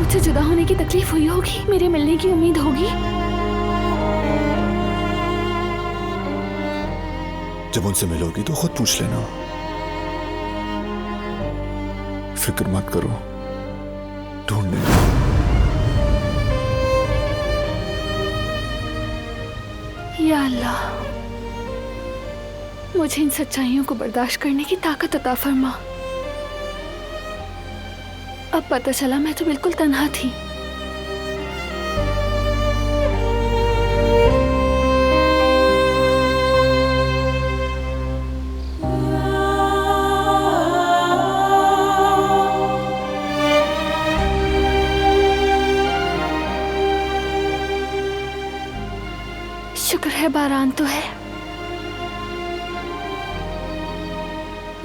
मुझसे जुदा होने की तकलीफ हुई होगी, मेरे मिलने की उम्मीद होगी। जब उनसे मिलोगी तो खुद पूछ लेना। फिक्र मत करो, ढूंढ लेना। या अल्लाह, मुझे इन सच्चाइयों को बर्दाश्त करने की ताकत अता फरमा। अब पता चला मैं तो बिल्कुल तन्हा थी। शुक्र है बारान तो है,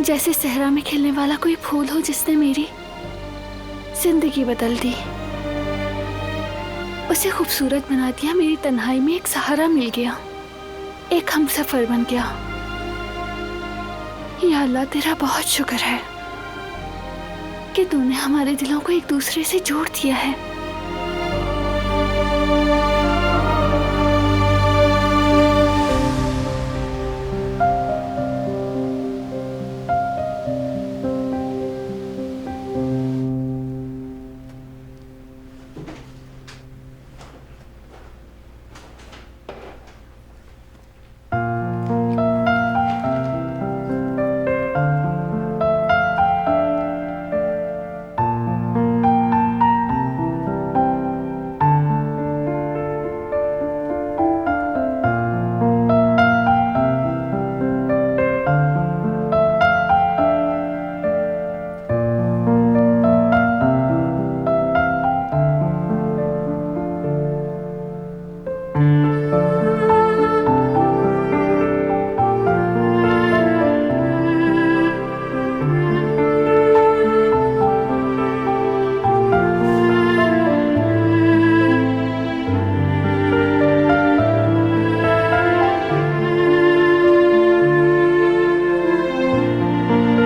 जैसे सहरा में खिलने वाला कोई फूल हो जिसने मेरी जिंदगी बदल दी, उसे खूबसूरत बना दिया। मेरी तन्हाई में एक सहारा मिल गया, एक हमसफर बन गया। या अल्लाह, तेरा बहुत शुक्र है कि तूने हमारे दिलों को एक दूसरे से जोड़ दिया है।